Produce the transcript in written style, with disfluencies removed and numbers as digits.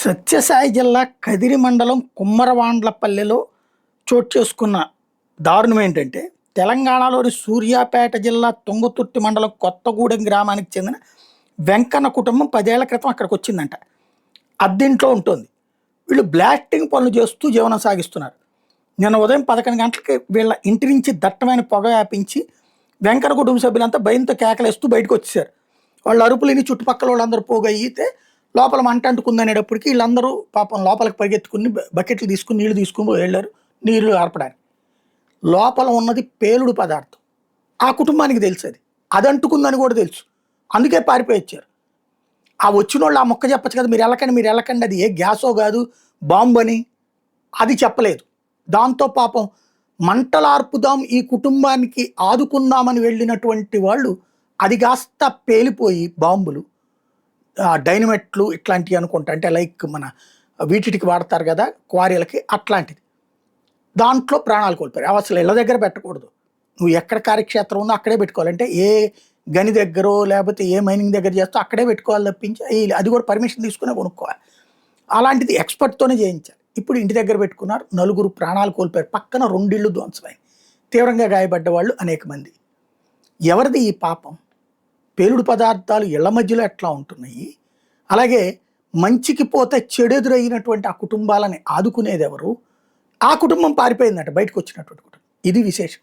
సత్యసాయి జిల్లా కదిరి మండలం కుమ్మరవాండ్లపల్లెలో చోటు చేసుకున్న దారుణం ఏంటంటే, తెలంగాణలోని సూర్యాపేట జిల్లా తుంగతుర్తి మండలం కొత్తగూడెం గ్రామానికి చెందిన వెంకన్న కుటుంబం 10 ఏళ్ల క్రితం అక్కడికి వచ్చిందంట. అద్దెంట్లో ఉంటుంది. వీళ్ళు బ్లాస్టింగ్ పనులు చేస్తూ జీవనం సాగిస్తున్నారు. నిన్న ఉదయం 11 గంటలకి వీళ్ళ ఇంటి నుంచి దట్టమైన పొగ వ్యాపించి వెంకన్న కుటుంబ సభ్యులంతా భయంతో కేకలేస్తూ బయటకు వచ్చేసారు. వాళ్ళ అరుపులని చుట్టుపక్కల వాళ్ళందరూ పోగయితే లోపల మంట అంటుకుందనేటప్పటికి వీళ్ళందరూ పాపం లోపలికి పరిగెత్తుకుని బకెట్లు తీసుకుని నీళ్లు తీసుకుని వెళ్ళారు నీళ్లు ఆర్పడానికి. లోపల ఉన్నది పేలుడు పదార్థం. ఆ కుటుంబానికి తెలుసు అది. అది అంటుకుందని కూడా తెలుసు. అందుకే పారిపోయి వచ్చారు. ఆ వచ్చిన వాళ్ళు ఆ మొక్క చెప్పచ్చు కదా, మీరు వెళ్ళకండి అది ఏ గ్యాసో కాదు బాంబు అని. అది చెప్పలేదు. దాంతో పాపం మంటలార్పుదాం ఈ కుటుంబానికి ఆదుకుందామని వెళ్ళినటువంటి వాళ్ళు అది కాస్త పేలిపోయి బాంబులు డైనమెట్లు ఇట్లాంటివి అనుకుంటా, అంటే లైక్ మన వీటికి వాడతారు కదా క్వారీలకి, అట్లాంటిది. దాంట్లో ప్రాణాలు కోల్పోయారు. అసలు ఇళ్ళ దగ్గర పెట్టకూడదు. నువ్వు ఎక్కడ కార్యక్షేత్రం ఉందో అక్కడే పెట్టుకోవాలంటే ఏ గని దగ్గర లేకపోతే ఏ మైనింగ్ దగ్గర చేస్తో అక్కడే పెట్టుకోవాలి తప్పించి అది కూడా పర్మిషన్ తీసుకునే కొనుక్కోవాలి. అలాంటిది ఎక్స్పర్ట్తోనే చేయించాలి. ఇప్పుడు ఇంటి దగ్గర పెట్టుకున్నారు. 4 ప్రాణాలు కోల్పోయారు. పక్కన 2 ఇళ్ళు ధ్వంసమైంది. తీవ్రంగా గాయపడ్డ వాళ్ళు అనేక మంది. ఎవరిది ఈ పాపం? పేలుడు పదార్థాలు ఇళ్ల మధ్యలో ఎట్లా ఉంటున్నాయి? అలాగే మంచికి పోతే చెడెదురైనటువంటి ఆ కుటుంబాలని ఆదుకునేది ఎవరు? ఆ కుటుంబం పారిపోయిందట, బయటకు వచ్చినటువంటి కుటుంబం. ఇది విశేషం.